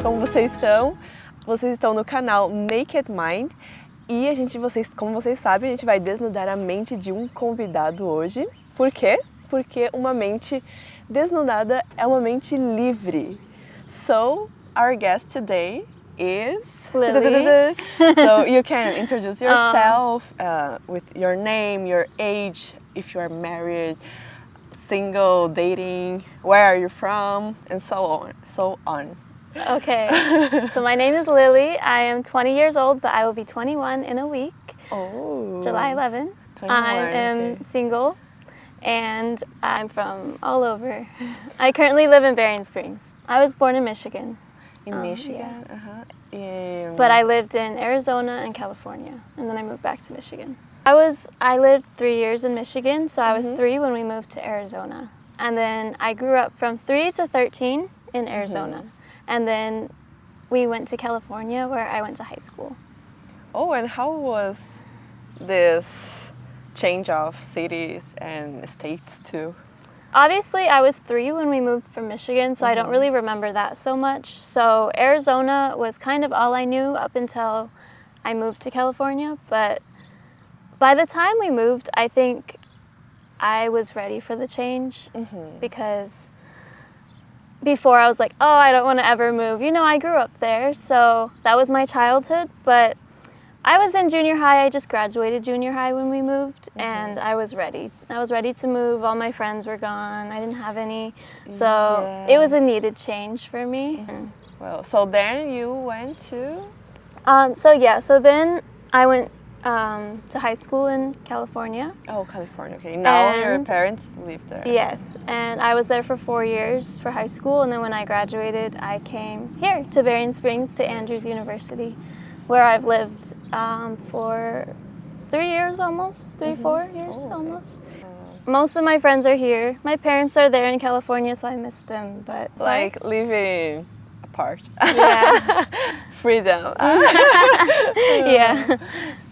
como vocês estão? Vocês estão no canal Naked Mind e como vocês sabem, a gente vai desnudar a mente de um convidado hoje. Por quê? Porque uma mente desnudada é uma mente livre. So, our guest today is Lily. So you can introduce yourself with your name, your age, if you are married, single, dating, where are you from, and so on. Okay, so my name is Lily. I am 20 years old, but I will be 21 in a week. Oh. July 11. 21, I am okay. single, and I'm from all over. I currently live in Berrien Springs. I was born in Michigan. In Michigan? Yeah. But I lived in Arizona and California, and then I moved back to Michigan. I lived 3 years in Michigan, so I was 3 when we moved to Arizona. And then I grew up from 3 to 13 in Arizona. And then we went to California, where I went to high school. Oh, and how was this change of cities and states too? Obviously, I was 3 when we moved from Michigan, so I don't really remember that so much. So Arizona was kind of all I knew up until I moved to California. But by the time we moved, I think I was ready for the change because before I was like, oh, I don't want to ever move. You know, I grew up there, so that was my childhood. But I was in junior high. I just graduated junior high when we moved, and I was ready. I was ready to move. All my friends were gone. I didn't have any. So it was a needed change for me. Well, so then you went to? So then I went to high school in California. Oh, California, okay. Now your parents live there. Yes, and I was there for 4 years for high school, and then when I graduated, I came here to Berrien Springs to Andrews University, where I've lived for 3 years almost, 4 years almost. Most of my friends are here. My parents are there in California, so I miss them, but... Like living apart. Yeah. Freedom. Yeah.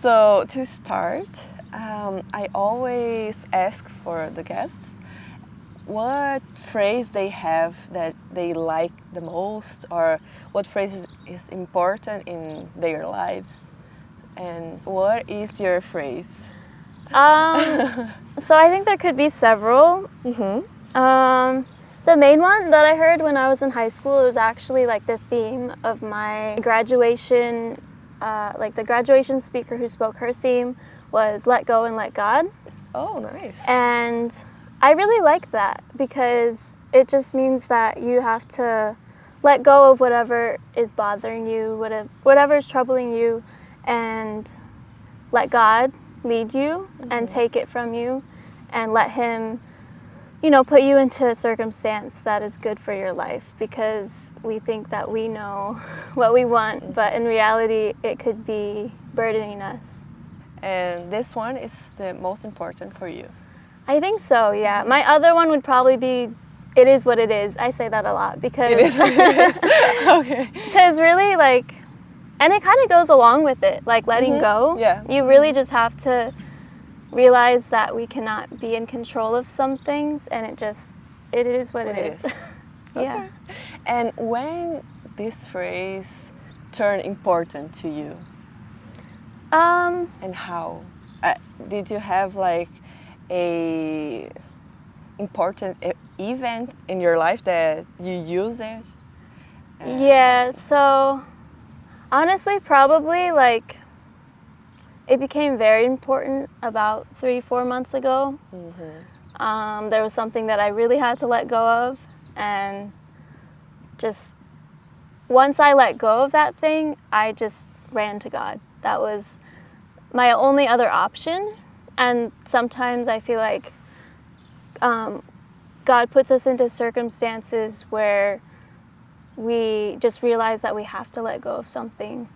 So to start, I always ask for the guests what phrase they have that they like the most, or what phrase is important in their lives. And what is your phrase? So I think there could be several. The main one that I heard when I was in high school, it was actually like the theme of my graduation, like the graduation speaker who spoke, her theme was let go and let God. Oh, nice. And I really like that because it just means that you have to let go of whatever is bothering you, whatever is troubling you, and let God lead you and take it from you and let Him, you know, put you into a circumstance that is good for your life, because we think that we know what we want, but in reality it could be burdening us. And this one is the most important for you? I think so, yeah. My other one would probably be, it is what it is. I say that a lot because... It is what it is. Okay. Because really, like, and it kind of goes along with it, like letting go. Yeah. You really just have to realize that we cannot be in control of some things, and it is what it is. Yeah. Okay. And when this phrase turned important to you? And how? Did you have like a important event in your life that you use it? Yeah, so honestly, probably like it became very important about 3-4 months ago. There was something that I really had to let go of, and just once I let go of that thing, I just ran to God. That was my only other option. And sometimes I feel like God puts us into circumstances where we just realize that we have to let go of something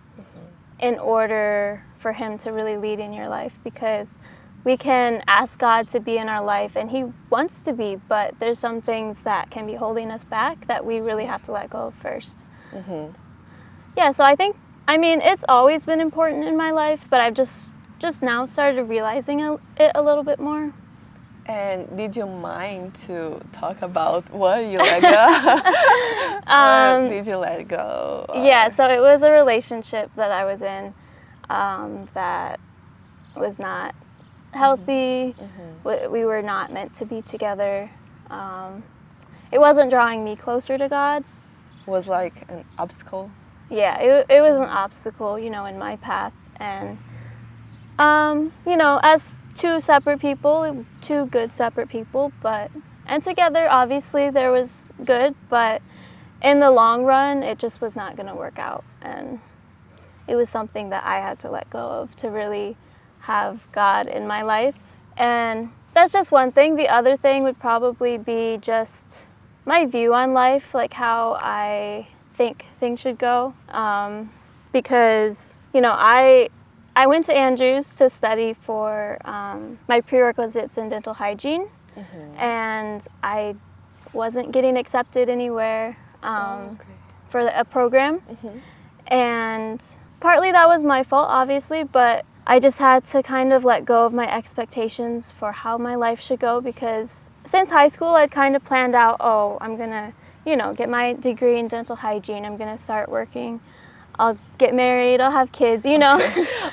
in order for Him to really lead in your life, because we can ask God to be in our life and He wants to be, but there's some things that can be holding us back that we really have to let go of first. Yeah, so I mean, it's always been important in my life, but I've just now started realizing it a little bit more. And did you mind to talk about what you let go? What did you let go? Yeah, so it was a relationship that I was in that was not healthy. We were not meant to be together. It wasn't drawing me closer to God. Was like an obstacle? Yeah, it was an obstacle, you know, in my path. And, you know, as two separate people, two good separate people, and together, obviously, there was good, but in the long run, it just was not going to work out. And it was something that I had to let go of to really have God in my life. And that's just one thing. The other thing would probably be just my view on life, like how I think things should go. Because, you know, I went to Andrews to study for my prerequisites in dental hygiene, and I wasn't getting accepted anywhere for a program. And partly that was my fault, obviously, but I just had to kind of let go of my expectations for how my life should go, because since high school I'd kind of planned out, oh, I'm gonna, you know, get my degree in dental hygiene, I'm gonna start working, I'll get married, I'll have kids, you know.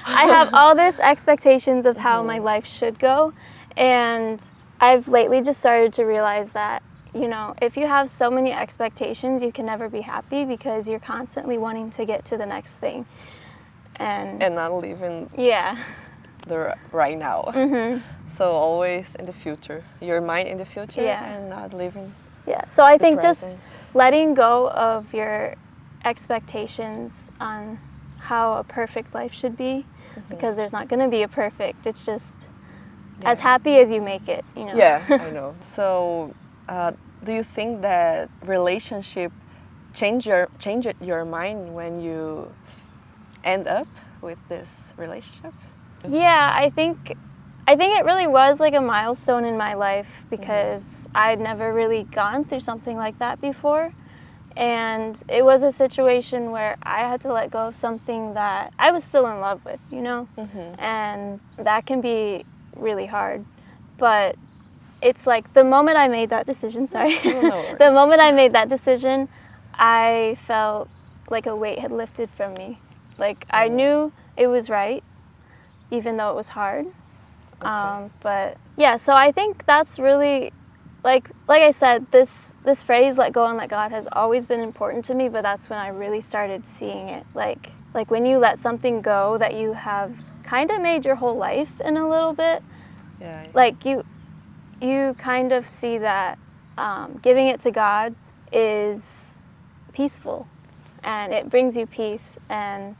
I have all this expectations of how my life should go, and I've lately just started to realize that, you know, if you have so many expectations, you can never be happy because you're constantly wanting to get to the next thing. And not living yeah. the right now. So always in the future. Your mind in the future and not living. Yeah, so I think present. just letting go of your expectations on how a perfect life should be, because there's not going to be a perfect. It's just as happy as you make it, you know. Yeah, I know. So do you think that relationship change your mind when you end up with this relationship? Yeah, I think it really was like a milestone in my life, because I'd never really gone through something like that before. And it was a situation where I had to let go of something that I was still in love with, you know? And that can be really hard. But it's like the moment I made that decision, the moment I made that decision, I felt like a weight had lifted from me. Like I knew it was right, even though it was hard. But yeah, so I think that's really, like I said, this phrase, let go and let God, has always been important to me, but that's when I really started seeing it. Like when you let something go that you have kind of made your whole life in a little bit, like you kind of see that giving it to God is peaceful, and it brings you peace, and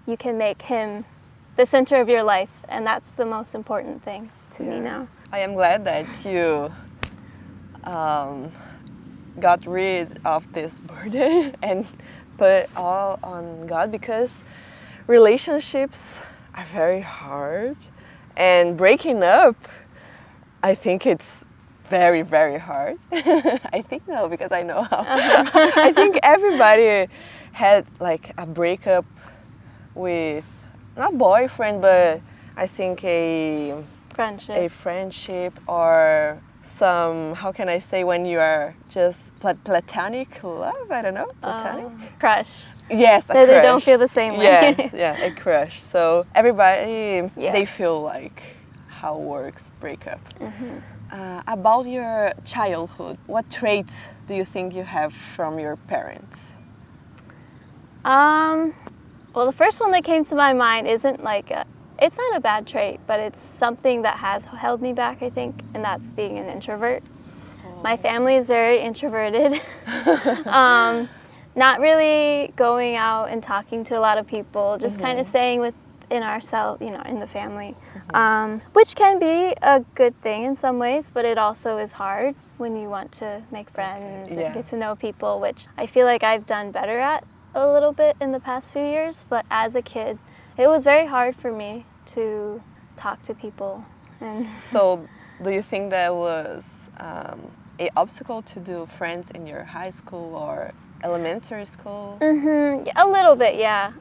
you can make Him the center of your life, and that's the most important thing to me now. I am glad that you got rid of this burden and put it all on God, because relationships are very hard, and breaking up, I think it's very, very hard. I think no, because I know how. I think everybody had like a breakup with, not boyfriend, but I think a friendship or some, how can I say, when you are just platonic love, I don't know, platonic? Crush. Yes, a They crush. don't feel the same way. Yes, yeah, a crush. So everybody, they feel like how works breakup. About your childhood, what traits do you think you have from your parents? Well, the first one that came to my mind isn't like it's not a bad trait, but it's something that has held me back, I think, and that's being an introvert. My family is very introverted. Not really going out and talking to a lot of people, just kind of staying within ourselves, you know, in the family, which can be a good thing in some ways, but it also is hard when you want to make friends and get to know people, which I feel like I've done better at a little bit in the past few years, but as a kid, it was very hard for me to talk to people. And so, do you think that was an obstacle to do friends in your high school or elementary school? a little bit, yeah.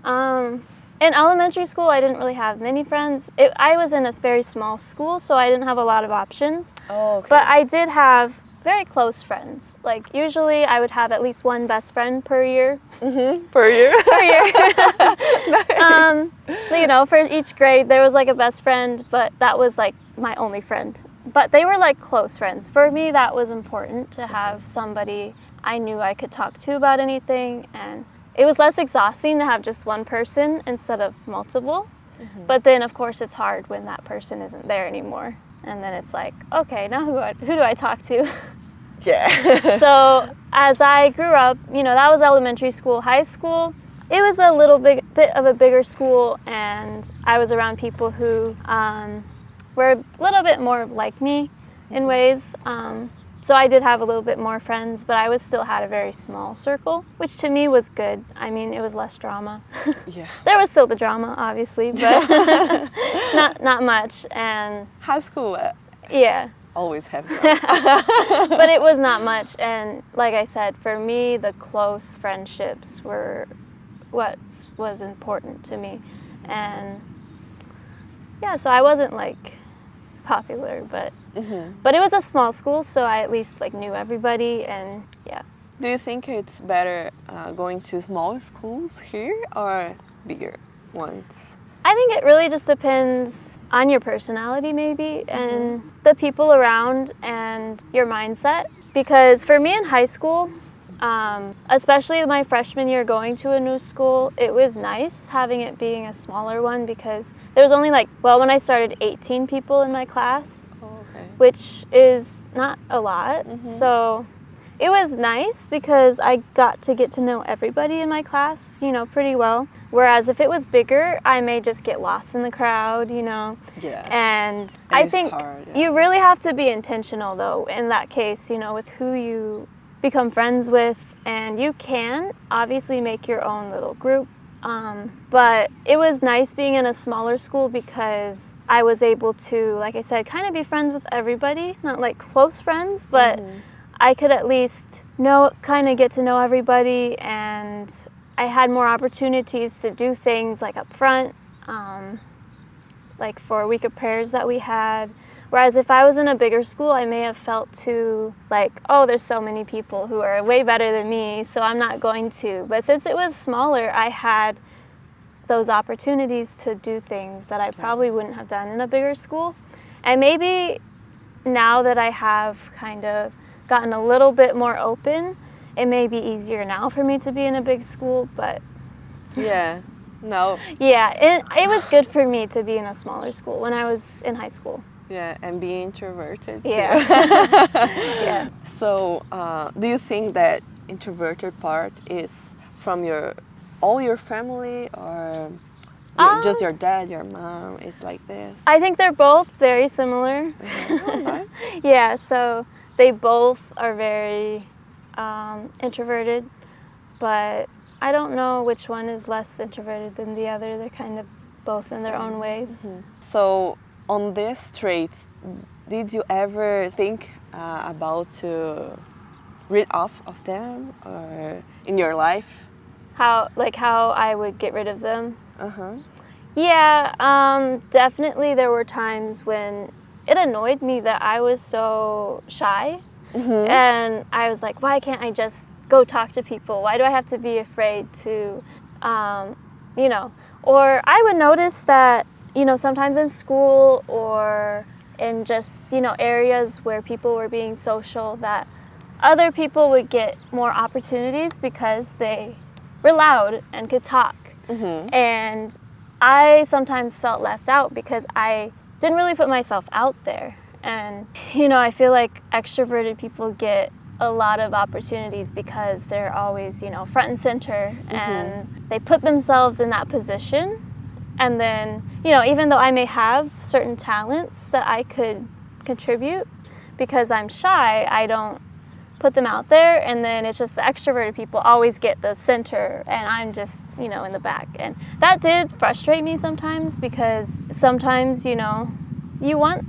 In elementary school, I didn't really have many friends. I was in a very small school, so I didn't have a lot of options. Oh, okay. But I did have very close friends. Like, usually I would have at least one best friend per year. Per year? Per year. You know, for each grade, there was like a best friend, but that was like my only friend. But they were like close friends. For me, that was important to have somebody I knew I could talk to about anything, and it was less exhausting to have just one person instead of multiple. But then, of course, it's hard when that person isn't there anymore. And then it's like, okay, now who do I talk to? Yeah. So as I grew up, you know, that was elementary school. High school, it was a little bit of a bigger school, and I was around people who were a little bit more like me in ways. So I did have a little bit more friends, but I still had a very small circle, which to me was good. I mean, it was less drama. Yeah. There was still the drama, obviously, but not much. And High school yeah. always have drama. But it was not much. And like I said, for me, the close friendships were what was important to me. And yeah, so I wasn't like popular, but it was a small school, so I at least like knew everybody, and yeah. Do you think it's better going to small schools here or bigger ones? I think it really just depends on your personality maybe, and the people around and your mindset. Because for me in high school, especially my freshman year going to a new school, it was nice having it being a smaller one, because there was only when I started, 18 people in my class, which is not a lot. So it was nice because I got to get to know everybody in my class, you know, pretty well. Whereas if it was bigger, I may just get lost in the crowd, you know. Yeah. And I think you really have to be intentional, though, in that case, you know, with who you become friends with. And you can obviously make your own little group. But it was nice being in a smaller school because I was able to, like I said, kind of be friends with everybody. Not like close friends, but I could at least kind of get to know everybody, and I had more opportunities to do things like up front, like for a week of prayers that we had. Whereas if I was in a bigger school, I may have felt too like, oh, there's so many people who are way better than me, so I'm not going to. But since it was smaller, I had those opportunities to do things that I probably wouldn't have done in a bigger school. And maybe now that I have kind of gotten a little bit more open, it may be easier now for me to be in a big school, but yeah, no. Yeah, it was good for me to be in a smaller school when I was in high school. Yeah, and be introverted too. Yeah. Yeah. So, do you think that introverted part is from all your family, or just your dad, your mom? It's like this. I think they're both very similar. Oh, nice. Yeah, so they both are very introverted, but I don't know which one is less introverted than the other. They're kind of both in their own ways. So, on these traits, did you ever think about to rid off of them, or in your life? How I would get rid of them? Yeah, definitely there were times when it annoyed me that I was so shy. And I was like, why can't I just go talk to people? Why do I have to be afraid to, you know? Or I would notice that, you know, sometimes in school or in just, you know, areas where people were being social, that other people would get more opportunities because they were loud and could talk. And I sometimes felt left out because I didn't really put myself out there. And, you know, I feel like extroverted people get a lot of opportunities because they're always, you know, front and center, and they put themselves in that position. And then, you know, even though I may have certain talents that I could contribute, because I'm shy, I don't put them out there, and then it's just the extroverted people always get the center, and I'm just, you know, in the back. And that did frustrate me sometimes, because sometimes, you know, you want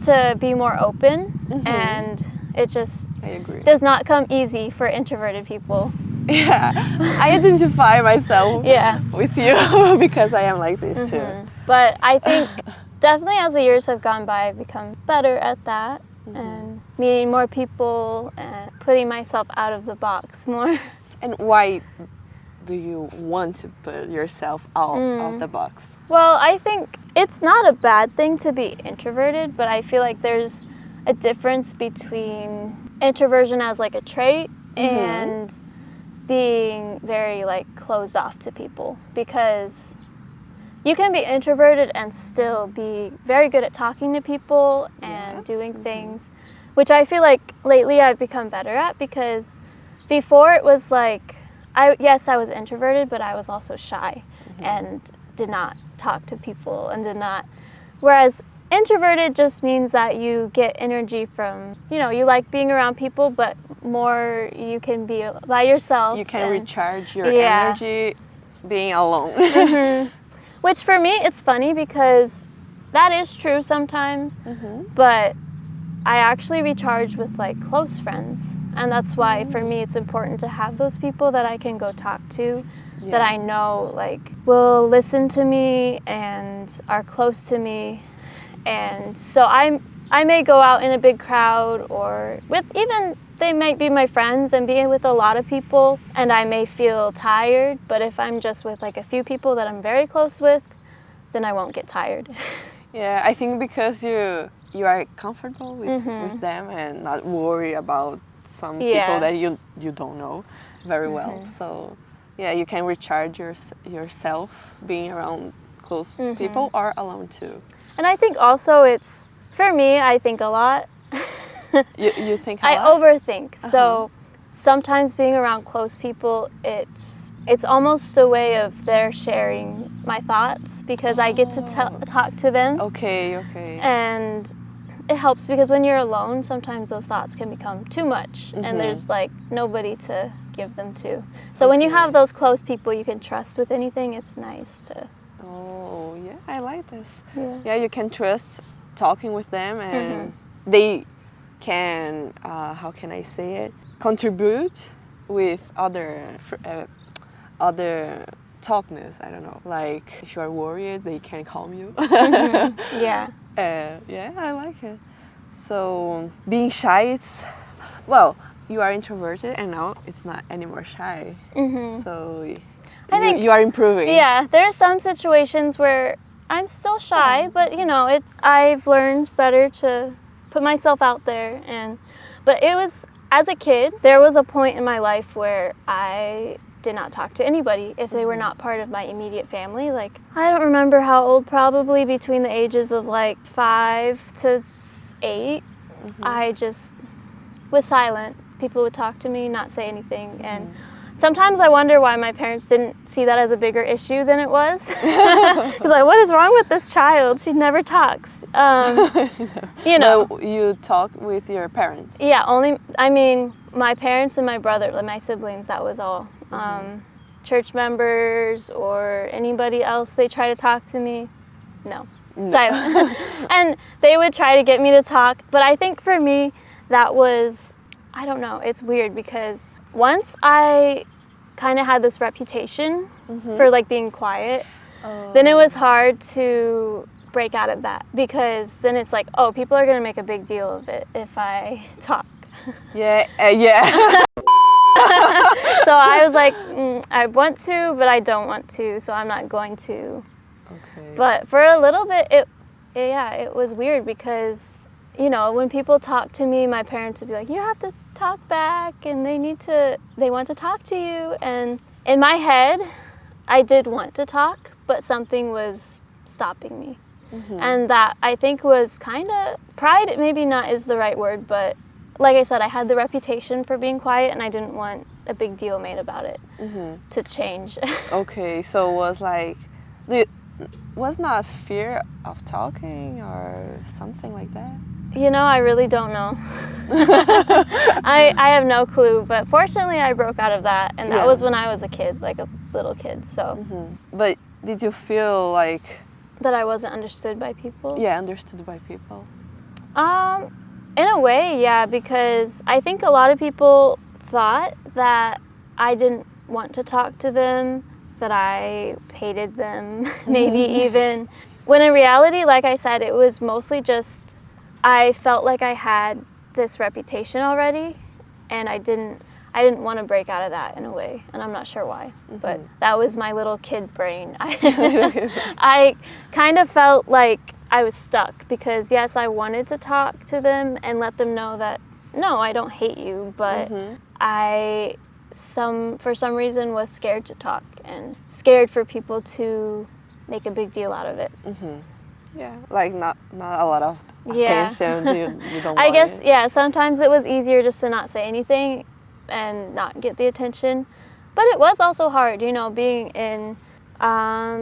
to be more open, and it just I agree. does not come easy for introverted people. Yeah, I identify myself Yeah. with you because I am like this too. But I think definitely as the years have gone by, I've become better at that and meeting more people and putting myself out of the box more. And why do you want to put yourself out of the box? Well, I think it's not a bad thing to be introverted, but I feel like there's a difference between introversion as like a trait and being very like closed off to people, because you can be introverted and still be very good at talking to people and doing things, which I feel like lately I've become better at, because before it was like, I was introverted, but I was also shy and did not talk to people and did not, whereas introverted just means that you get energy from, you like being around people, but more you can be by yourself. You can recharge your energy being alone. Which for me, it's funny because that is true sometimes, but I actually recharge with like close friends. And that's why for me, it's important to have those people that I can go talk to, that I know like will listen to me and are close to me. And so I may go out in a big crowd or they might be my friends and be with a lot of people and I may feel tired, but if I'm just with like a few people that I'm very close with, then I won't get tired. Yeah, I think because you are comfortable with them and not worry about some people that you don't know very well. So yeah, you can recharge yourself being around close people or alone too. And I think also it's, for me, I think a lot. You think a lot? I overthink. So sometimes being around close people, it's almost a way of their sharing my thoughts, because I get to talk to them. Okay. And it helps because when you're alone, sometimes those thoughts can become too much and there's like nobody to give them to. So when you have those close people you can trust with anything, it's nice to... Oh, yeah, I like this. Yeah, you can trust talking with them and they can, how can I say it, contribute with other talkness, I don't know. Like if you are worried, they can calm you. Yeah. Yeah, I like it. So being shy, you are introverted and now it's not anymore shy. So I think you are improving. Yeah, there are some situations where I'm still shy, but I've learned better to put myself out there. But it was, as a kid, there was a point in my life where I did not talk to anybody if they were not part of my immediate family. Like, I don't remember how old, probably between the ages of like 5 to 8. I just was silent. People would talk to me, not say anything. And sometimes I wonder why my parents didn't see that as a bigger issue than it was. Because like, what is wrong with this child? She never talks. But you talk with your parents? Yeah, my parents and my brother, like my siblings, that was all. Church members or anybody else, they try to talk to me. No. Silent. And they would try to get me to talk. But I think for me, that was, I don't know, it's weird because once I kind of had this reputation for like being quiet, then it was hard to break out of that, because then it's like, oh, people are going to make a big deal of it if I talk. Yeah. So I was like, I want to, but I don't want to, so I'm not going to. Okay. But for a little bit, it was weird because, when people talk to me, my parents would be like, you have to talk back, and they want to talk to you. And in my head, I did want to talk, but something was stopping me. And that, I think, was kind of pride. Maybe not is the right word, but like I said, I had the reputation for being quiet, and I didn't want a big deal made about it to change. Okay, so it was like, was not fear of talking or something like that? I really don't know. I have no clue, but fortunately I broke out of that, and that was when I was a kid, like a little kid, so. But did you feel like... that I wasn't understood by people? Yeah, understood by people. In a way, yeah, because I think a lot of people thought that I didn't want to talk to them, that I hated them, maybe even. When in reality, like I said, it was mostly just I felt like I had this reputation already, and I didn't want to break out of that in a way, and I'm not sure why, but that was my little kid brain. I kind of felt like I was stuck because, yes, I wanted to talk to them and let them know that, no, I don't hate you, but I, for some reason, was scared to talk and scared for people to make a big deal out of it. Yeah, like not a lot of attention. You don't I want guess, it. yeah, sometimes it was easier just to not say anything and not get the attention. But it was also hard, you know, being in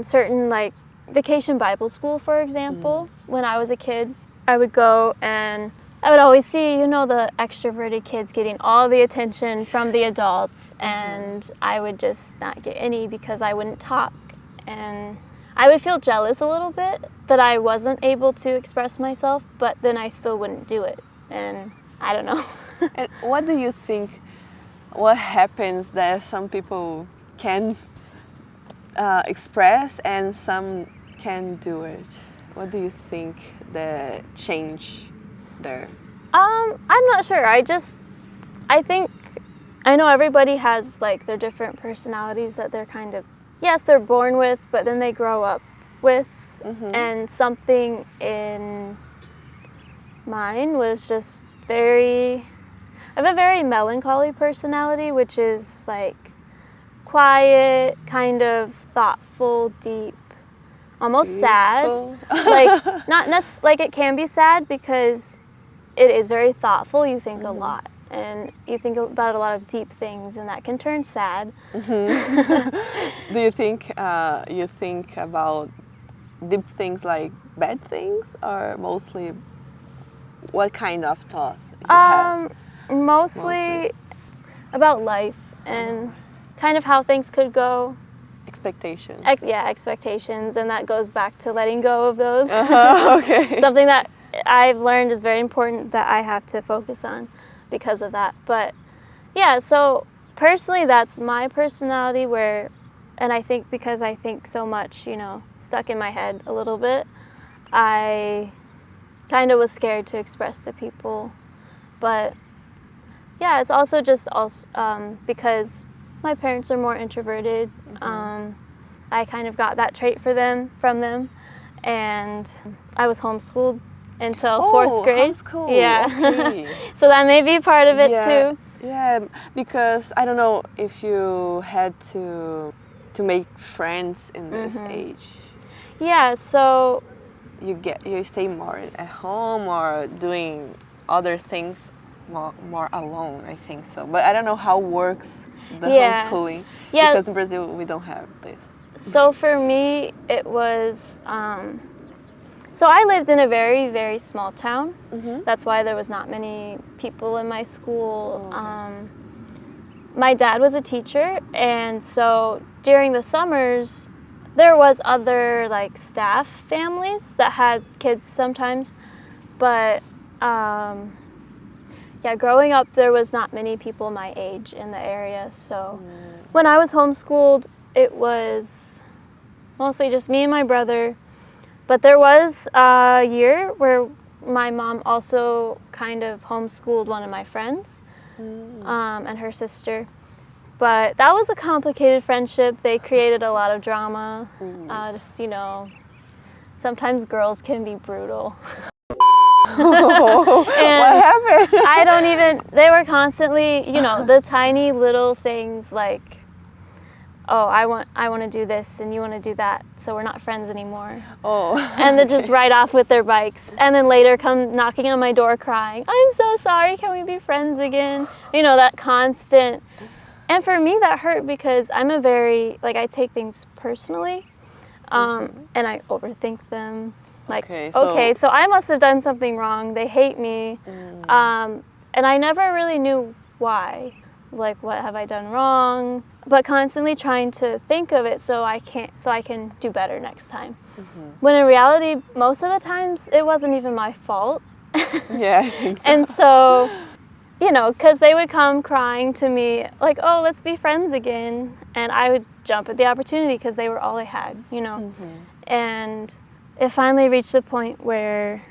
certain, like, vacation Bible school, for example. When I was a kid, I would go and I would always see, you know, the extroverted kids getting all the attention from the adults, and I would just not get any because I wouldn't talk. And I would feel jealous a little bit that I wasn't able to express myself, but then I still wouldn't do it. And I don't know. And what do you think, what happens that some people can express and some can do it? What do you think the change there? I'm not sure. I think, I know everybody has like their different personalities that they're kind of, yes, they're born with, but then they grow up with. And something in mine was just I have a very melancholy personality, which is like quiet, kind of thoughtful, deep, almost sad. Like not like it can be sad because it is very thoughtful. You think a lot and you think about a lot of deep things, and that can turn sad. Do you think about deep things like bad things, or mostly what kind of thought you have? Mostly about life and kind of how things could go. Expectations. Expectations, and that goes back to letting go of those. Okay. Something that I've learned is very important that I have to focus on because of that. But yeah, so personally that's my personality and I think because I think so much, you know, stuck in my head a little bit, I kind of was scared to express to people. But yeah, it's also just because my parents are more introverted. I kind of got that trait from them, and I was homeschooled until 4th grade. Homeschool. Yeah. Okay. So that may be part of it too. Yeah, because I don't know if you had to make friends in this age. Yeah, so you stay more at home or doing other things more alone, I think so. But I don't know how works the homeschooling, because in Brazil we don't have this. So for me, it was, so I lived in a very, very small town. That's why there was not many people in my school. My dad was a teacher, and so during the summers, there was other like staff families that had kids sometimes, but yeah, growing up there was not many people my age in the area. So when I was homeschooled, it was mostly just me and my brother. But there was a year where my mom also kind of homeschooled one of my friends and her sister. But that was a complicated friendship. They created a lot of drama. Just, you know, sometimes girls can be brutal. What happened? They were constantly, you know, the tiny little things like, oh, I want to do this and you want to do that, so we're not friends anymore. And then just ride off with their bikes, and then later come knocking on my door crying, I'm so sorry, can we be friends again? You know, that constant. And for me that hurt because I'm a very, like, I take things personally, and I overthink them. Like, okay, so I must have done something wrong. They hate me. And I never really knew why. Like, what have I done wrong? But constantly trying to think of it so I can do better next time. When in reality, most of the times, it wasn't even my fault. Yeah, I think so. And so, you know, because they would come crying to me like, oh, let's be friends again. And I would jump at the opportunity because they were all I had, you know. And it finally reached a point where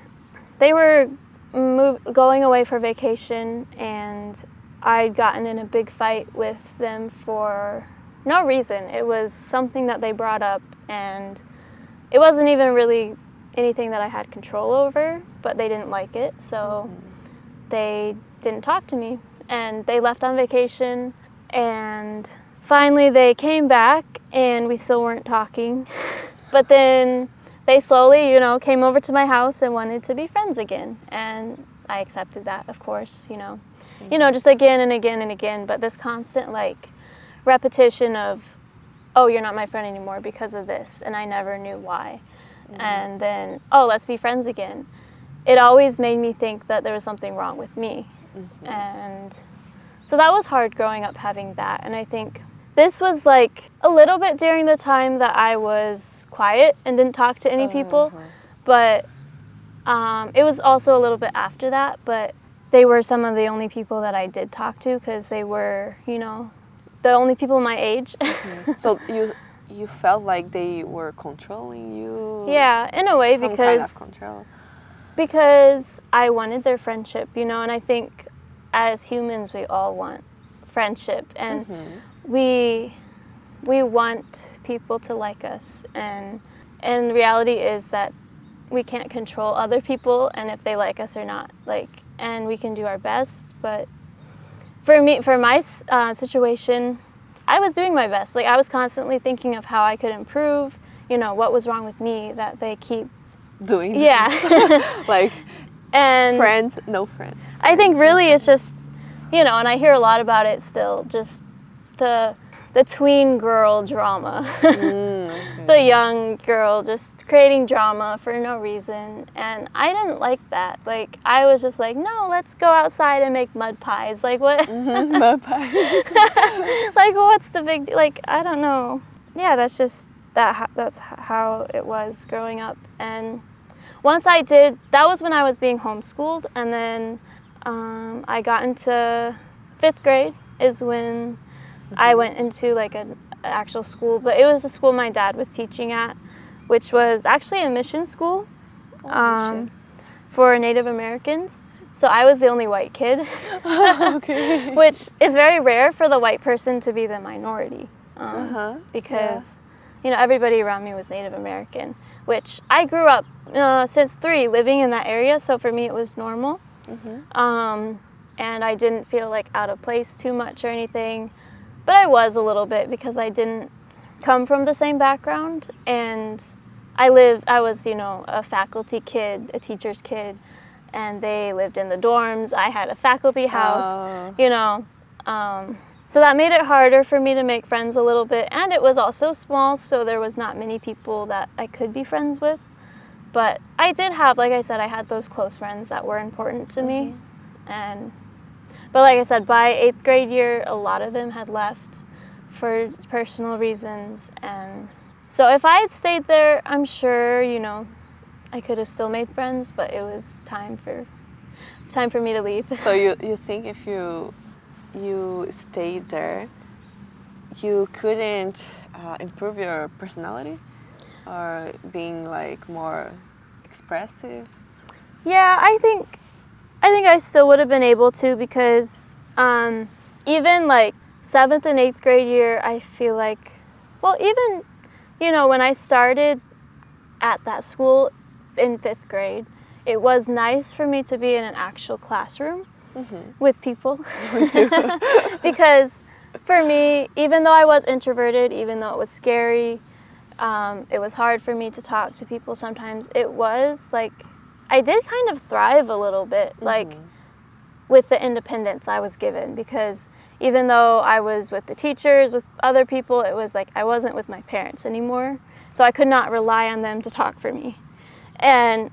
they were going away for vacation, and I'd gotten in a big fight with them for no reason. It was something that they brought up, and it wasn't even really anything that I had control over, but they didn't like it, so they didn't talk to me. And they left on vacation, and finally they came back, and we still weren't talking. But then they slowly, you know, came over to my house and wanted to be friends again. And I accepted that, of course, you know. You know, just again and again and again, but this constant, like, repetition of, oh, you're not my friend anymore because of this, and I never knew why. And then, oh, let's be friends again. It always made me think that there was something wrong with me. And so that was hard growing up having that. And I think this was like a little bit during the time that I was quiet and didn't talk to any people, but it was also a little bit after that, but they were some of the only people that I did talk to because they were, you know, the only people my age. So you felt like they were controlling you? Yeah, in a way, some because kind of control. Because I wanted their friendship, you know, and I think as humans we all want friendship, and we want people to like us, and reality is that we can't control other people and if they like us or not, like, and we can do our best, but for my situation, I was doing my best. Like, I was constantly thinking of how I could improve, you know, what was wrong with me that they keep doing yeah like, and friends, no friends. I think really it's just, you know, and I hear a lot about it still, just the tween girl drama. The young girl just creating drama for no reason, and I didn't like that. Like, I was just like, no, let's go outside and make mud pies. Like, what? Mud pies. Like, what's the big deal? Like, I don't know. Yeah, that's just that's how it was growing up. And once I did, that was when I was being homeschooled, and then I got into 5th grade is when I went into like an actual school, but it was the school my dad was teaching at, which was actually a mission school for Native Americans. So I was the only white kid, which is very rare for the white person to be the minority, because you know, everybody around me was Native American, which I grew up since 3 living in that area, so for me it was normal. And I didn't feel like out of place too much or anything. But I was a little bit because I didn't come from the same background, and I was, you know, a faculty kid, a teacher's kid, and they lived in the dorms. I had a faculty house, you know. So that made it harder for me to make friends a little bit, and it was also small, so there was not many people that I could be friends with. But I did have, like I said, I had those close friends that were important to me, but like I said, by 8th grade year, a lot of them had left for personal reasons. And so if I had stayed there, I'm sure, you know, I could have still made friends, but it was time for me to leave. So you think if you stayed there, you couldn't improve your personality or being like more expressive? Yeah, I think I still would have been able to, because even like 7th and 8th grade year, I feel like, well, even, you know, when I started at that school in 5th grade, it was nice for me to be in an actual classroom with people. Because for me, even though I was introverted, even though it was scary, it was hard for me to talk to people sometimes. It was like, I did kind of thrive a little bit, like, with the independence I was given, because even though I was with the teachers, with other people, it was like I wasn't with my parents anymore, so I could not rely on them to talk for me. And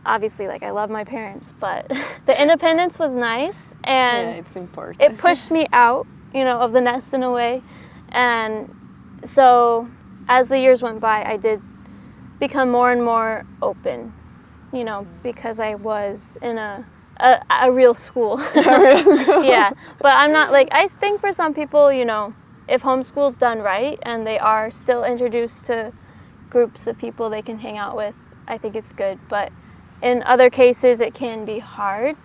obviously, like, I love my parents, but the independence was nice, and yeah, it's important. It pushed me out, you know, of the nest in a way. And so as the years went by, I did become more and more open, you know, because I was in a a real school. Yeah, but I'm not like, I think for some people, you know, if homeschool's done right and they are still introduced to groups of people they can hang out with, I think it's good. But in other cases, it can be hard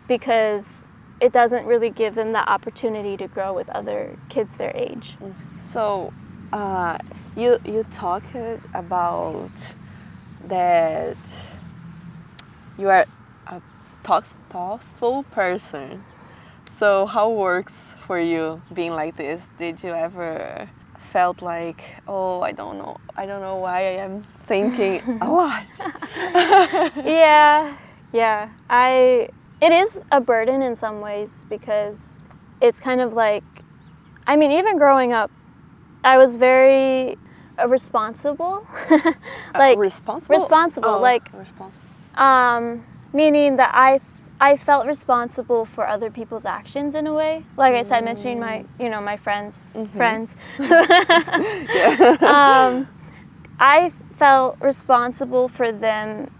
because it doesn't really give them the opportunity to grow with other kids their age. So, you talked about that you are a thoughtful person. So how works for you being like this? Did you ever felt like, oh, I don't know why I am thinking a lot? Yeah. It is a burden in some ways because it's kind of like, I mean, even growing up, I was very responsible. Like responsible? Responsible, Oh, like responsible. meaning that I felt responsible for other people's actions in a way. Like I said, mentioning my friends. I felt responsible for them,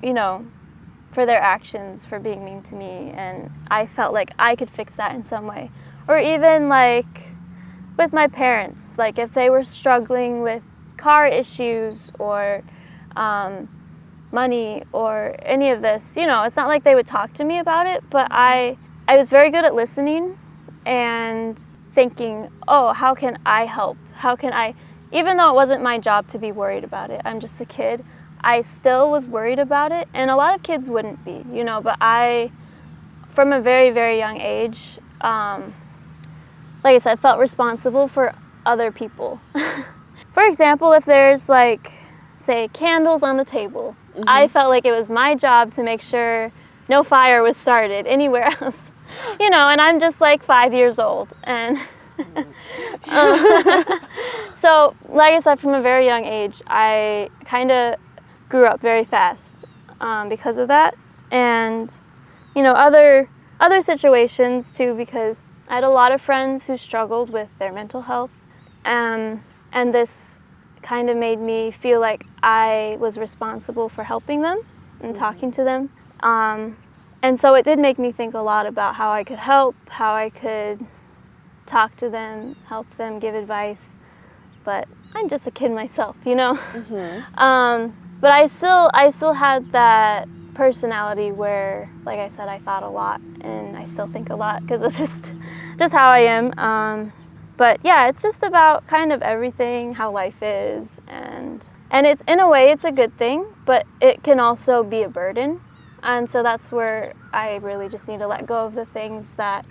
you know, for their actions, for being mean to me, and I felt like I could fix that in some way. Or even like with my parents, like if they were struggling with car issues or money or any of this, you know, it's not like they would talk to me about it, but I was very good at listening and thinking, oh, how can I help? How can I, even though it wasn't my job to be worried about it, I'm just a kid, I still was worried about it, and a lot of kids wouldn't be, you know, but I, from a very, very young age, like I said, felt responsible for other people. For example, if there's like, say, candles on the table, I felt like it was my job to make sure no fire was started anywhere else, you know, and I'm just like 5 years old, and so, like I said, from a very young age, I kind of grew up very fast because of that, and you know, other situations too, because I had a lot of friends who struggled with their mental health, and this kind of made me feel like I was responsible for helping them and talking to them, and so it did make me think a lot about how I could help, how I could talk to them, help them, give advice, but I'm just a kid myself, you know. But I still had that personality where, like I said, I thought a lot, and I still think a lot because it's just how I am. But yeah, it's just about kind of everything, how life is, and it's, in a way, it's a good thing, but it can also be a burden, and so that's where I really just need to let go of the things that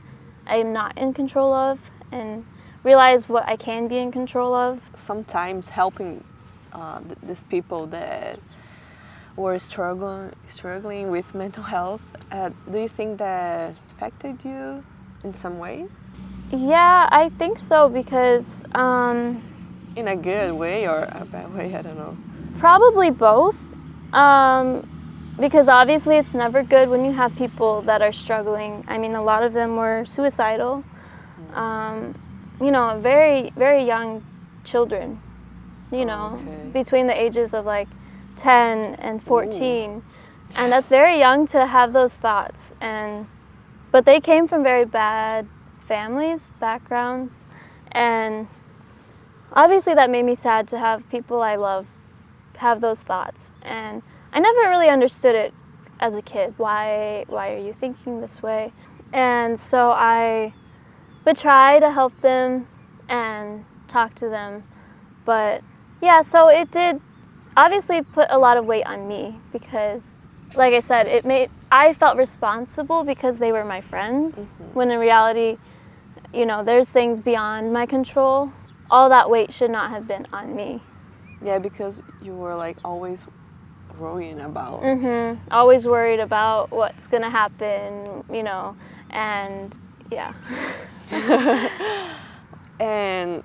I'm not in control of and realize what I can be in control of. Sometimes helping these people that were struggling with mental health, do you think that affected you in some way? Yeah, I think so, because in a good way or a bad way, I don't know. Probably both, because obviously it's never good when you have people that are struggling. I mean, a lot of them were suicidal, you know, very, very young children, you know, between the ages of like 10 and 14. Ooh. And that's very young to have those thoughts. But they came from very bad families, backgrounds, and obviously that made me sad to have people I love have those thoughts. And I never really understood it as a kid. Why are you thinking this way? And so I would try to help them and talk to them. But yeah, so it did obviously put a lot of weight on me because, like I said, I felt responsible because they were my friends, when in reality, you know, there's things beyond my control. All that weight should not have been on me. Yeah, because you were like always worrying about. Always worried about what's gonna happen, you know, and yeah. And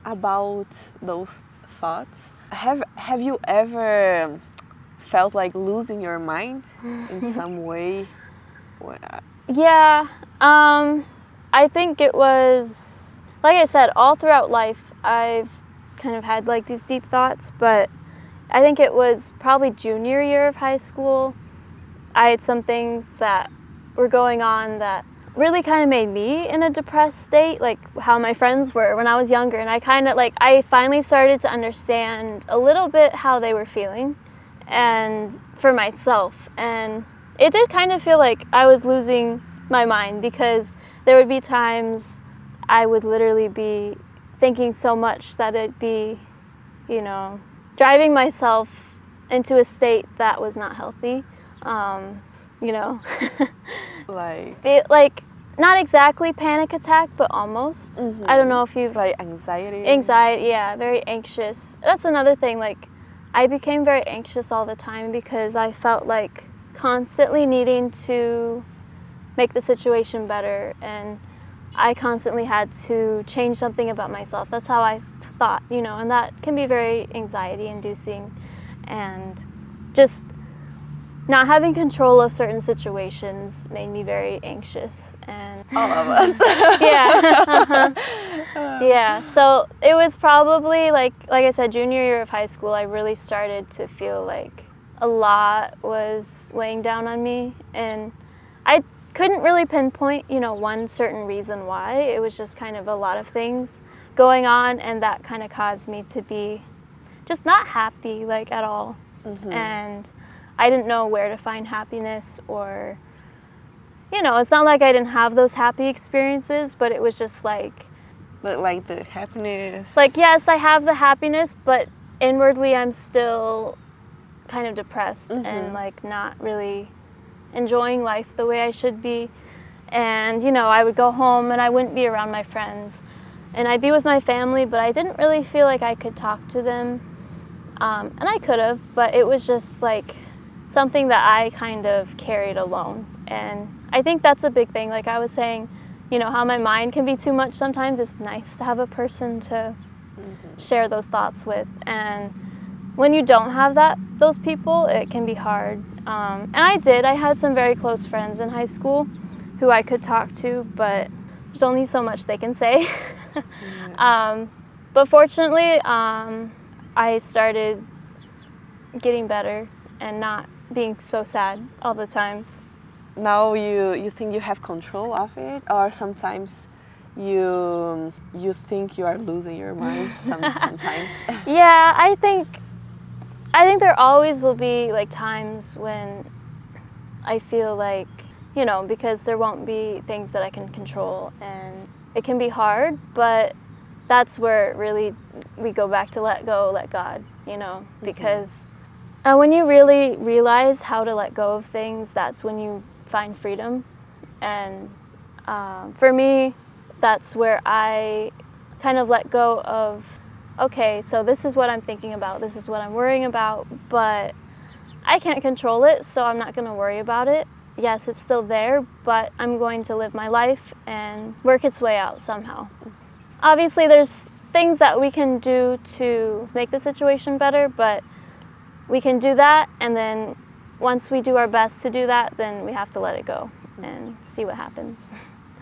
about those thoughts, have you ever felt like losing your mind in some way? Yeah, I think it was, like I said, all throughout life I've kind of had like these deep thoughts, but I think it was probably junior year of high school. I had some things that were going on that really kind of made me in a depressed state, like how my friends were when I was younger. And I finally started to understand a little bit how they were feeling and for myself. And it did kind of feel like I was losing my mind, because there would be times I would literally be thinking so much that it'd be, driving myself into a state that was not healthy. Like not exactly panic attack, but almost. Mm-hmm. I don't know if you've... Like anxiety? Anxiety, yeah, very anxious. That's another thing, like I became very anxious all the time because I felt like constantly needing to make the situation better, and I constantly had to change something about myself. That's how I thought, and that can be very anxiety inducing, and just not having control of certain situations made me very anxious. And all of us. Yeah. Yeah, so it was probably like I said, junior year of high school, I really started to feel like a lot was weighing down on me, and I couldn't really pinpoint, one certain reason why. It was just kind of a lot of things going on, and that kind of caused me to be just not happy, like, at all. Mm-hmm. And I didn't know where to find happiness, or, it's not like I didn't have those happy experiences, but it was just like... But like the happiness... Like, yes, I have the happiness, but inwardly I'm still kind of depressed. Mm-hmm. And like not really enjoying life the way I should be. And, I would go home and I wouldn't be around my friends. And I'd be with my family, but I didn't really feel like I could talk to them. And I could have, but it was just like something that I kind of carried alone. And I think that's a big thing. Like I was saying, how my mind can be too much sometimes. It's nice to have a person to share those thoughts with. And when you don't have those people, it can be hard. And I had some very close friends in high school who I could talk to, but there's only so much they can say. But fortunately, I started getting better and not being so sad all the time. Now you think you have control of it, or sometimes you think you are losing your mind sometimes? Yeah, I think there always will be like times when I feel like, because there won't be things that I can control, and it can be hard, but that's where really we go back to let go, let God, because when you really realize how to let go of things, that's when you find freedom. And for me, that's where I kind of let go of, okay, so this is what I'm thinking about, this is what I'm worrying about, but I can't control it, so I'm not going to worry about it. Yes, it's still there, but I'm going to live my life and work its way out somehow. Obviously, there's things that we can do to make the situation better, but we can do that, and then once we do our best to do that, then we have to let it go and see what happens.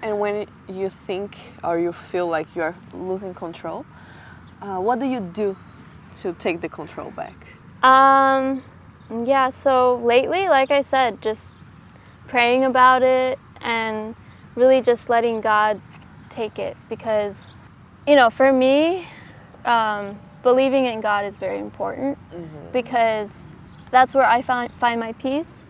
And when you think or you feel like you're losing control, what do you do to take the control back? Yeah, so lately, like I said, just praying about it and really just letting God take it, because, for me, believing in God is very important, because that's where I find my peace.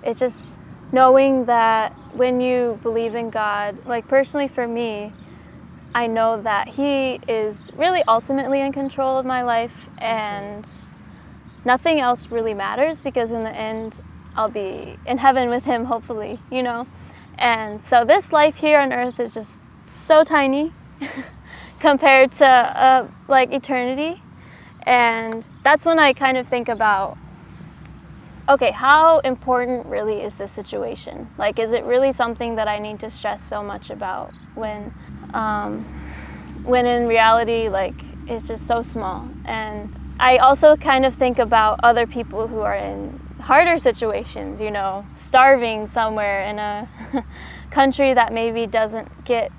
It's just knowing that when you believe in God, like personally for me, I know that He is really ultimately in control of my life, and nothing else really matters, because in the end, I'll be in heaven with Him, hopefully, And so this life here on earth is just so tiny compared to like eternity. And that's when I kind of think about, okay, how important really is this situation? Like, is it really something that I need to stress so much about when in reality, like, it's just so small? And I also kind of think about other people who are in harder situations, starving somewhere in a country that maybe doesn't get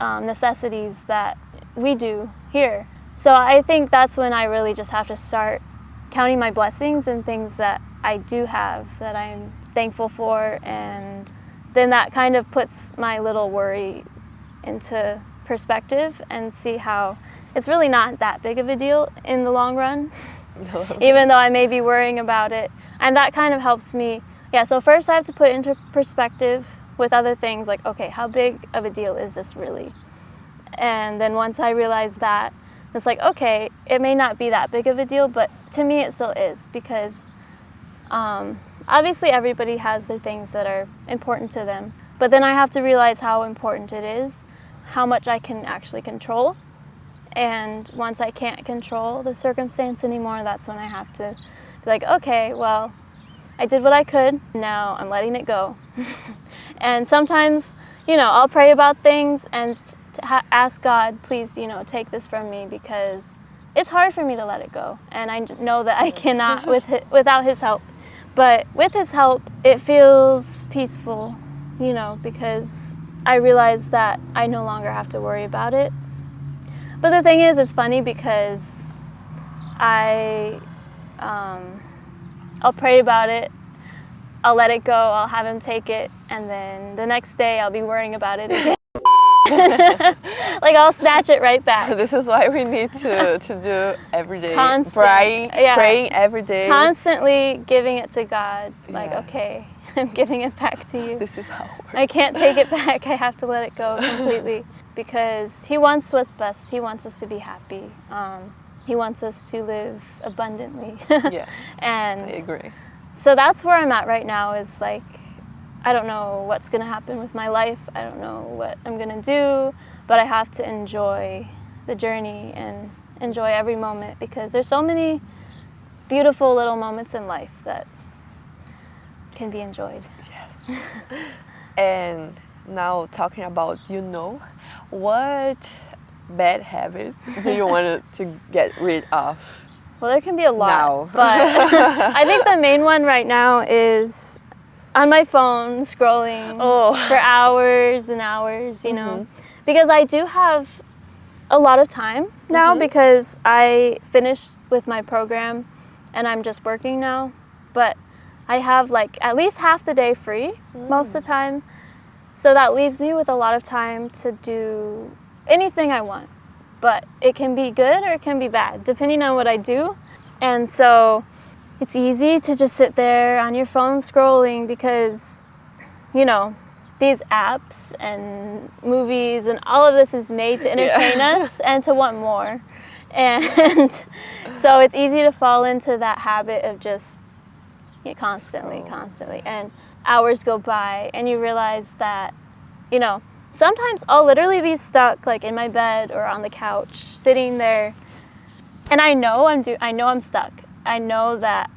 necessities that we do here. So I think that's when I really just have to start counting my blessings and things that I do have that I'm thankful for, and then that kind of puts my little worry into perspective and see how it's really not that big of a deal in the long run, even though I may be worrying about it. And that kind of helps me. Yeah, so first I have to put it into perspective with other things, like, okay, how big of a deal is this really? And then once I realize that, it's like, okay, it may not be that big of a deal, but to me it still is, because obviously everybody has their things that are important to them. But then I have to realize how important it is, how much I can actually control. And once I can't control the circumstance anymore, that's when I have to be like, okay, well, I did what I could. Now I'm letting it go. And sometimes, I'll pray about things and ask God, please, take this from me, because it's hard for me to let it go. And I know that I cannot without His help. But with His help, it feels peaceful, because I realize that I no longer have to worry about it. But the thing is, it's funny because I'll pray about it, I'll let it go, I'll have Him take it, and then the next day I'll be worrying about it again. Like, I'll snatch it right back. This is why we need to do every day. Praying every day. Constantly giving it to God. Like, Yeah. okay, I'm giving it back to you. This is how it works. I can't take it back. I have to let it go completely, because He wants what's best. He wants us to be happy. He wants us to live abundantly. Yeah, and I agree. So that's where I'm at right now, is like, I don't know what's going to happen with my life. I don't know what I'm going to do, but I have to enjoy the journey and enjoy every moment, because there's so many beautiful little moments in life that can be enjoyed. Yes. And now talking about, what bad habits do you want to get rid of? Well, there can be a lot, Now. but I think the main one right now is on my phone, scrolling for hours and hours, because I do have a lot of time now, because I finished with my program and I'm just working now, but I have like at least half the day free most of the time, so that leaves me with a lot of time to do anything I want. But it can be good or it can be bad, depending on what I do. And so it's easy to just sit there on your phone scrolling, because, these apps and movies and all of this is made to entertain us and to want more. And so it's easy to fall into that habit of just constantly. And hours go by and you realize that, sometimes I'll literally be stuck like in my bed or on the couch sitting there, and I know I'm stuck. I know that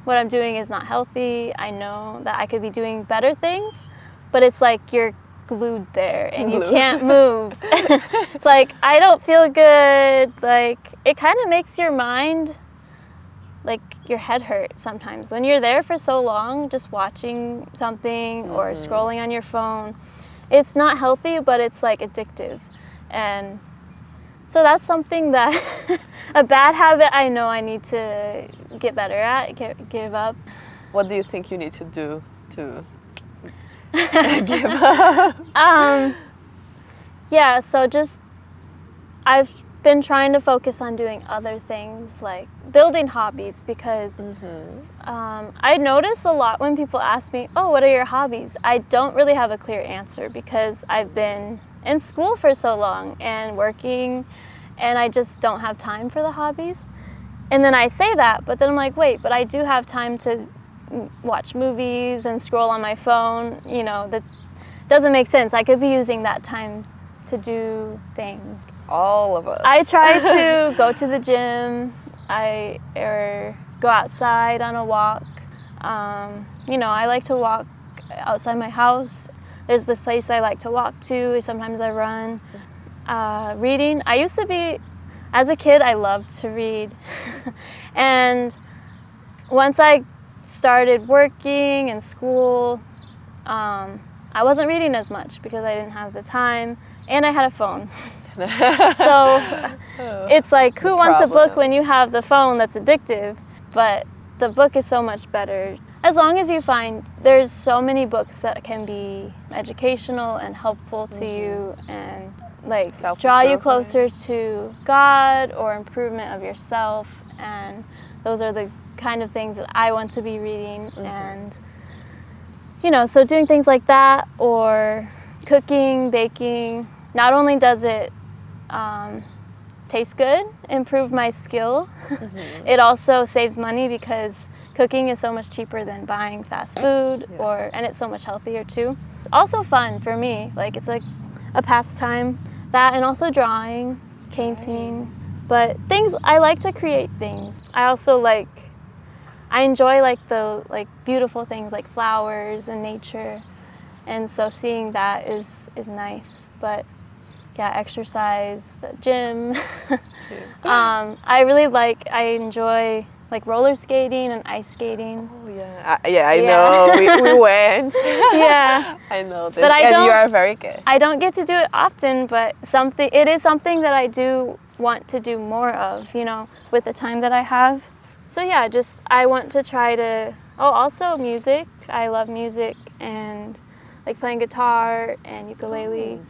what I'm doing is not healthy. I know that I could be doing better things, but it's like you're glued there and you can't move. It's like, I don't feel good. Like, it kind of makes your mind, like, your head hurt sometimes when you're there for so long just watching something or scrolling on your phone. It's not healthy, but it's like addictive. And so that's something that a bad habit I know I need to get better at, give up. What do you think you need to do to give up? Yeah, so I've been trying to focus on doing other things, like building hobbies, because I notice a lot when people ask me, oh, what are your hobbies? I don't really have a clear answer, because I've been in school for so long and working, and I just don't have time for the hobbies. And then I say that, but then I'm like, wait, but I do have time to watch movies and scroll on my phone. That doesn't make sense. I could be using that time to do things. All of us. I try to go to the gym, or go outside on a walk. I like to walk outside my house. There's this place I like to walk to. Sometimes I run. Reading. As a kid, I loved to read. And once I started working in school, I wasn't reading as much because I didn't have the time, and I had a phone. So it's like, who wants a book when you have the phone that's addictive? But the book is so much better. As long as you find there's so many books that can be educational and helpful to you and like draw you closer to God or improvement of yourself, and those are the kind of things that I want to be reading. And so doing things like that or cooking, baking, not only does it taste good, improve my skill, it also saves money because cooking is so much cheaper than buying fast food, and it's so much healthier too. It's also fun for me, like it's like a pastime, that and also drawing, painting, but things, I like to create things. I also I enjoy the beautiful things like flowers and nature, and so seeing that is nice. But yeah, exercise, the gym. I enjoy roller skating and ice skating. Oh yeah, I know. We went. Yeah, I know this. But you are very good. I don't get to do it often, but it is something that I do want to do more of. With the time that I have. So yeah, I want to try to. Oh, also music. I love music and playing guitar and ukulele.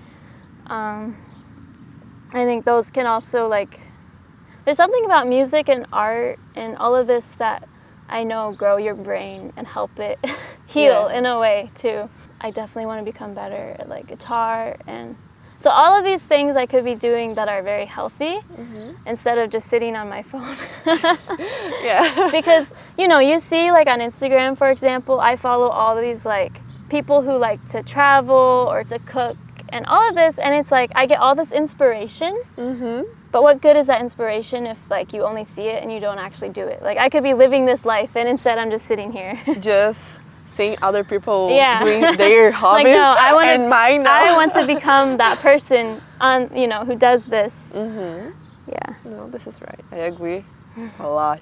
I think those can also there's something about music and art and all of this that I know grow your brain and help it heal in a way too. I definitely want to become better at guitar, and so all of these things I could be doing that are very healthy instead of just sitting on my phone. Yeah. Because you see on Instagram, for example, I follow all these people who like to travel or to cook and all of this, and it's I get all this inspiration, but what good is that inspiration if you only see it and you don't actually do it? I could be living this life and instead I'm just sitting here. Just seeing other people doing their hobbies and mine now. I want to become that person who does this. Yeah. No, this is right. I agree a lot.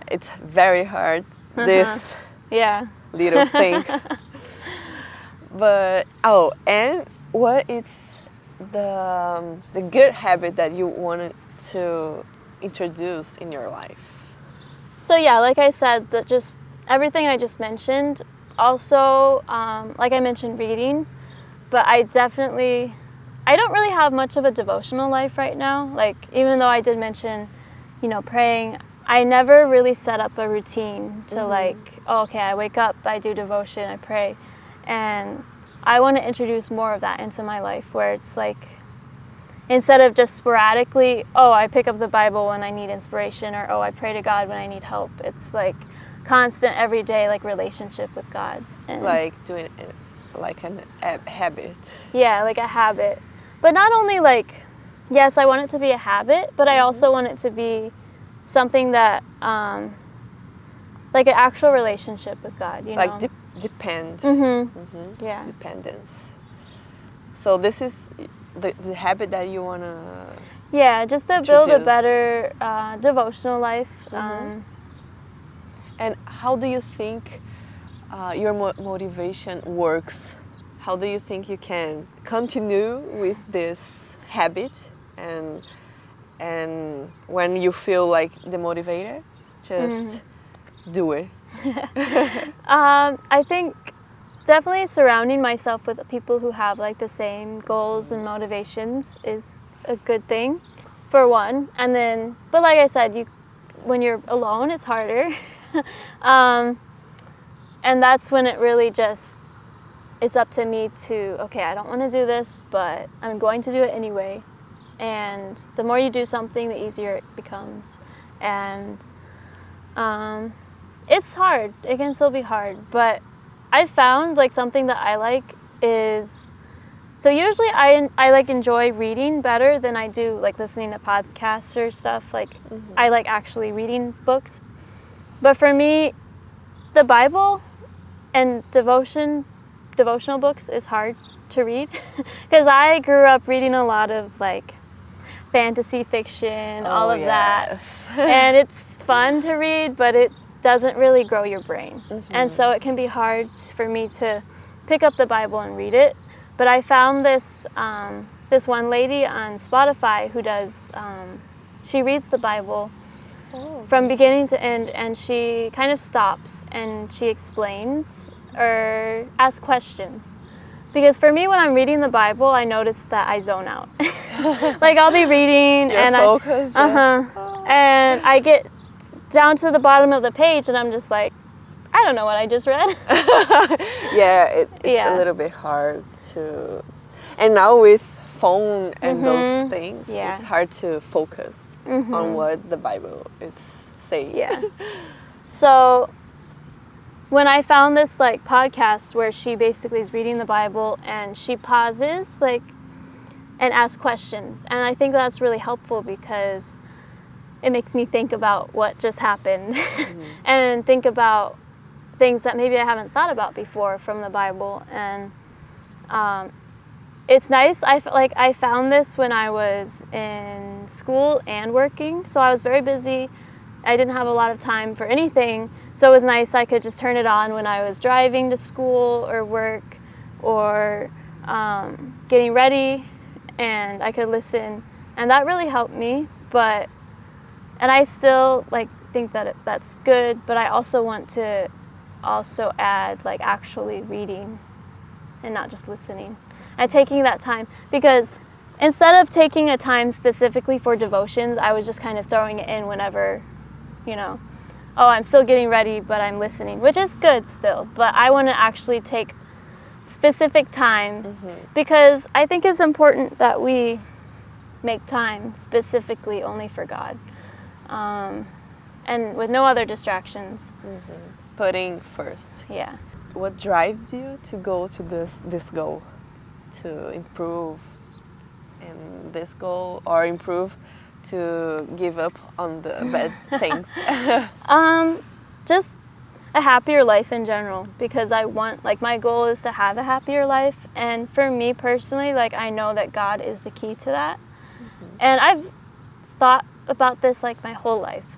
It's very hard, this little thing. But, and what is the good habit that you wanted to introduce in your life? So yeah, like I said, that just everything I just mentioned. Also, like I mentioned, reading, but I don't really have much of a devotional life right now. Even though I did mention, praying, I never really set up a routine to I wake up, I do devotion, I pray. And I want to introduce more of that into my life, where it's instead of just sporadically, I pick up the Bible when I need inspiration, or I pray to God when I need help. It's constant, everyday relationship with God. And doing it a habit. Yeah, a habit. But not only yes, I want it to be a habit, but I also want it to be something that an actual relationship with God, Depend. Yeah. Dependence. So this is the habit that you want to just to build a better devotional life. And how do you think your motivation works? How do you think you can continue with this habit, and when you feel demotivated, just do it? I think definitely surrounding myself with people who have the same goals and motivations is a good thing, for one. And then, but like I said, when you're alone, it's harder. And that's when it really it's up to me to, I don't want to do this, but I'm going to do it anyway. And the more you do something, the easier it becomes. And it's hard. It can still be hard. But I found something that I like is, so usually I enjoy reading better than I do listening to podcasts or stuff. I like actually reading books. But for me, the Bible and devotional books is hard to read because I grew up reading a lot of fantasy fiction, all of that. And it's fun to read, but it doesn't really grow your brain. And so it can be hard for me to pick up the Bible and read it. But I found this one lady on Spotify who does, she reads the Bible from beginning to end, and she kind of stops and she explains or asks questions. Because for me, when I'm reading the Bible, I notice that I zone out. Like I'll be reading and and I get down to the bottom of the page and I'm just like, I don't know what I just read. It's a little bit hard to, and now with phone and those things, it's hard to focus on what the Bible is saying. Yeah. So when I found this like podcast where she basically is reading the Bible and she pauses like and asks questions, and I think that's really helpful because it makes me think about what just happened and think about things that maybe I haven't thought about before from the Bible. And it's nice. I found this when I was in school and working, so I was very busy. I didn't have a lot of time for anything, so it was nice. I could just turn it on when I was driving to school or work or getting ready, and I could listen, and that really helped me. And I still think that that's good, but I also want to add like actually reading and not just listening and taking that time, because instead of taking a time specifically for devotions, I was just kind of throwing it in whenever, I'm still getting ready, but I'm listening, which is good still, but I want to actually take specific time because I think it's important that we make time specifically only for God, and with no other distractions. Putting first. Yeah. What drives you to go to this goal, to improve in this goal, or improve to give up on the bad things? Just a happier life in general, because I want, my goal is to have a happier life, and for me personally, I know that God is the key to that. And I've thought about this my whole life,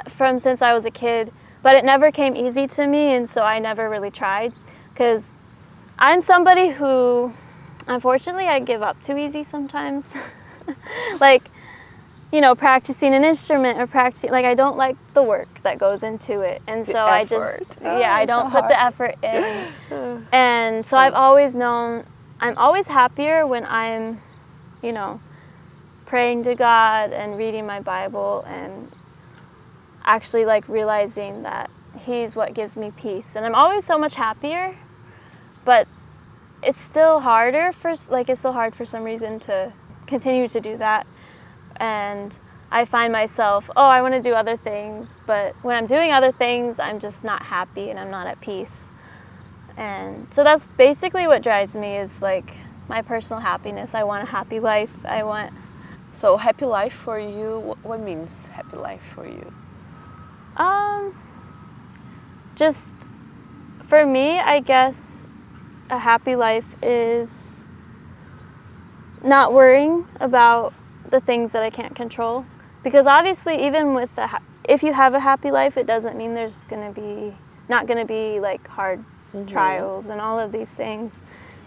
from since I was a kid, but it never came easy to me, and so I never really tried, because I'm somebody who, unfortunately, I give up too easy sometimes. Practicing an instrument or practicing, I don't like the work that goes into it. And so I just, I don't put the effort in. And so I've always known I'm always happier when I'm, praying to God and reading my Bible and actually realizing that He's what gives me peace. And I'm always so much happier, but it's still harder it's still hard for some reason to continue to do that. And I find myself, I want to do other things, but when I'm doing other things, I'm just not happy and I'm not at peace. And so that's basically what drives me, is my personal happiness. I want a happy life. So happy life for you, what means happy life for you? Just for me, I guess a happy life is not worrying about the things that I can't control, because obviously even with if you have a happy life, it doesn't mean there's not gonna be hard trials and all of these things.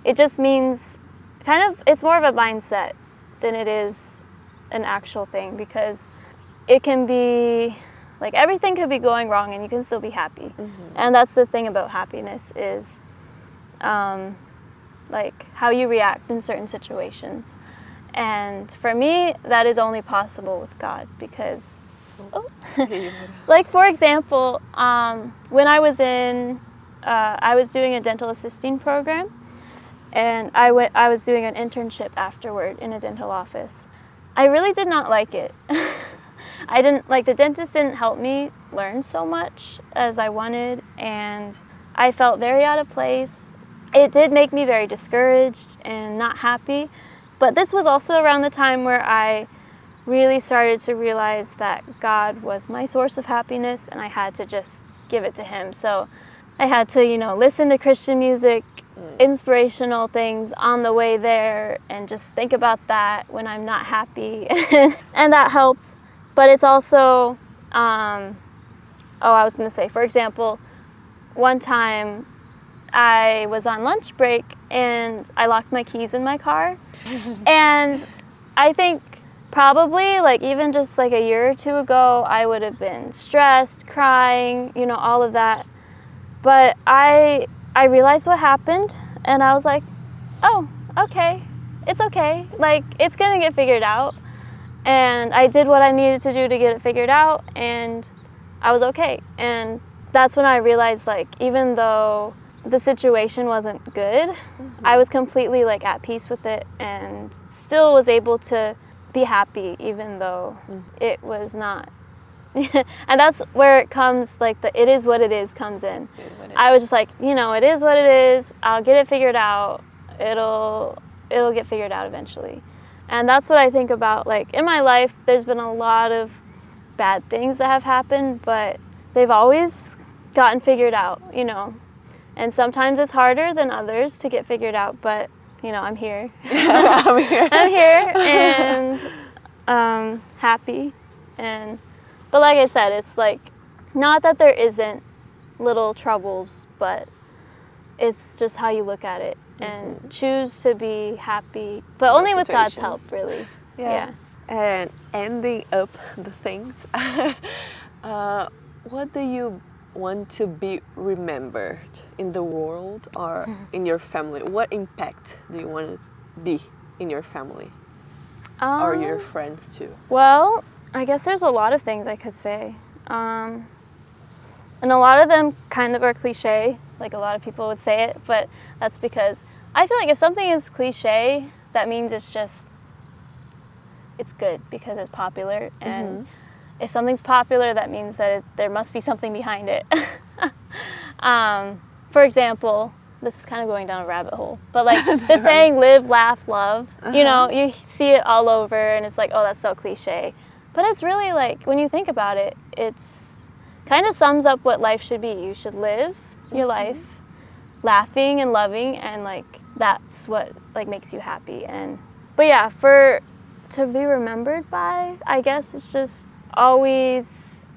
It just means it's more of a mindset than it is an actual thing, because it can be everything could be going wrong and you can still be happy. And that's the thing about happiness, is how you react in certain situations. And for me, that is only possible with God, because, for example, when I was I was doing a dental assisting program, and I was doing an internship afterward in a dental office. I really did not like it. The dentist didn't help me learn so much as I wanted, and I felt very out of place. It did make me very discouraged and not happy. But this was also around the time where I really started to realize that God was my source of happiness, and I had to just give it to Him. So I had to, listen to Christian music, inspirational things on the way there, and just think about that when I'm not happy. And that helped. But it's also, I was going to say, for example, one time I was on lunch break and I locked my keys in my car. And I think Probably, like, even just like a year or two ago, I would have been stressed, crying, you know, all of that. But I realized what happened, and I was like, oh, okay, it's okay. Like, it's gonna get figured out. And I did what I needed to do to get it figured out, and I was okay. And that's when I realized, like, even though the situation wasn't good, I was completely, like, at peace with it and still was able to be happy even though it was not. And that's where it comes, like, the it is what it is comes in. I was just like, you know, it is what it is. I'll get it figured out. It'll get figured out eventually. And that's what I think about, like, in my life, there's been a lot of bad things that have happened, but they've always gotten figured out, you know. And sometimes it's harder than others to get figured out, but, you know, I'm here. I'm here. I'm here and happy. But like I said, it's like, not that there isn't little troubles, but it's just how you look at it and choose to be happy, but only with God's help, really. Yeah. And ending up the things, what do you want to be remembered in the world or in your family? What impact do you want to be in your family or your friends too? Well, I guess there's a lot of things I could say. And a lot of them kind of are cliche, like a lot of people would say it, but that's because I feel like if something is cliche, that means it's good because it's popular. And if something's popular, that means that there must be something behind it. For example, this is kind of going down a rabbit hole, but like the saying, live, laugh, love, you know, you see it all over and it's like, oh, that's so cliche. But it's really like, when you think about it, it's kind of sums up what life should be. You should live your life laughing and loving, and like that's what like makes you happy. But yeah, to be remembered by, I guess it's just always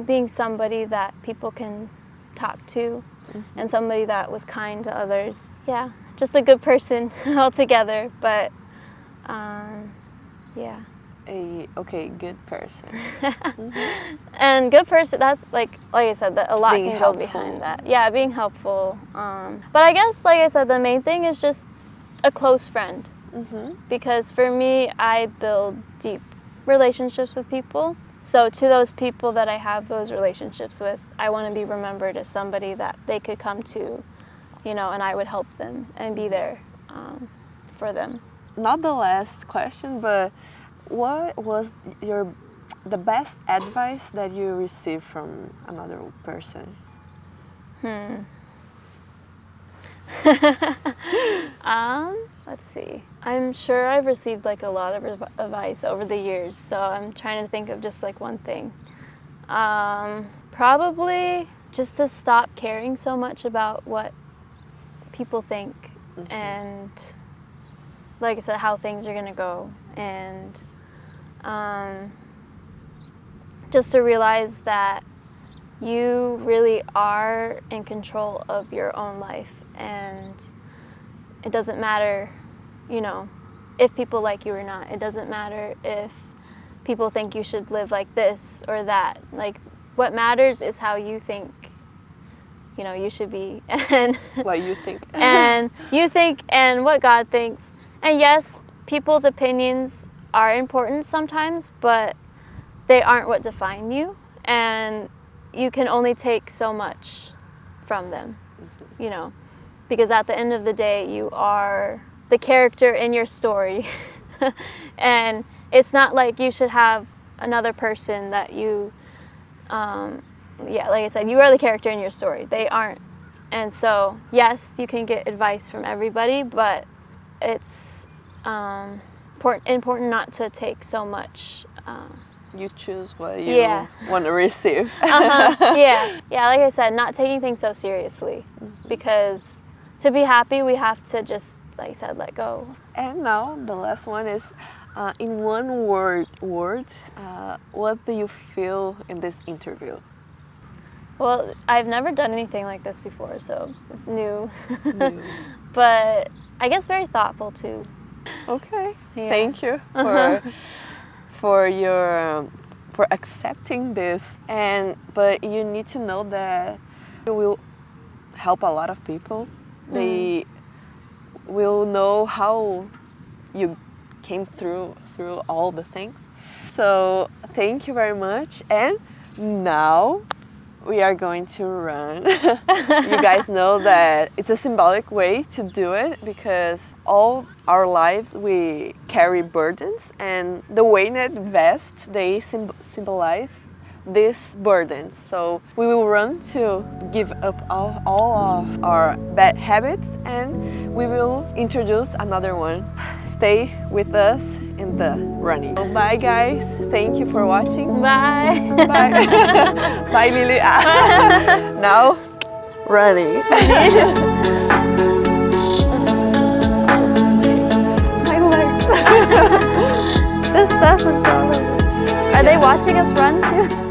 being somebody that people can talk to and somebody that was kind to others. Yeah, just a good person altogether, but yeah. Good person. And good person, that's like I said, that a lot Being can helpful. go behind that. Yeah, being helpful. But I guess, like I said, the main thing is just a close friend. Because for me, I build deep relationships with people. So to those people that I have those relationships with, I want to be remembered as somebody that they could come to, you know, and I would help them and be there for them. Not the last question, but what was the best advice that you received from another person? Let's see. I'm sure I've received like a lot of advice over the years, so I'm trying to think of just like one thing. Probably just to stop caring so much about what people think and, like I said, how things are going to go, and just to realize that you really are in control of your own life, and it doesn't matter, you know, if people like you or not. It doesn't matter if people think you should live like this or that. Like, what matters is how you think, you know, you should be, and What you think. and you think, and what God thinks. And yes, people's opinions are important sometimes, but they aren't what define you, and you can only take so much from them, you know, because at the end of the day, you are the character in your story. And it's not like you should have another person that you, like I said, you are the character in your story. They aren't. And so, yes, you can get advice from everybody, but it's important not to take so much. You choose what you want to receive. Yeah, like I said, not taking things so seriously, because to be happy, we have to just, like I said, let go. And now the last one is, in one word, what do you feel in this interview? Well, I've never done anything like this before, so it's new. But I guess very thoughtful too. Okay, Yeah. thank you for accepting this. But you need to know that you will help a lot of people. They will know how you came through all the things. So thank you very much. And now we are going to run. You guys know that it's a symbolic way to do it because all our lives we carry burdens, and the weighted vest, they symbolize these burdens. So we will run to give up all of our bad habits, and we will introduce another one. Stay with us in the running. So bye guys, thank you for watching. Bye. Bye. Bye Lily. Now running. My legs. This stuff is so. Are they watching us run too?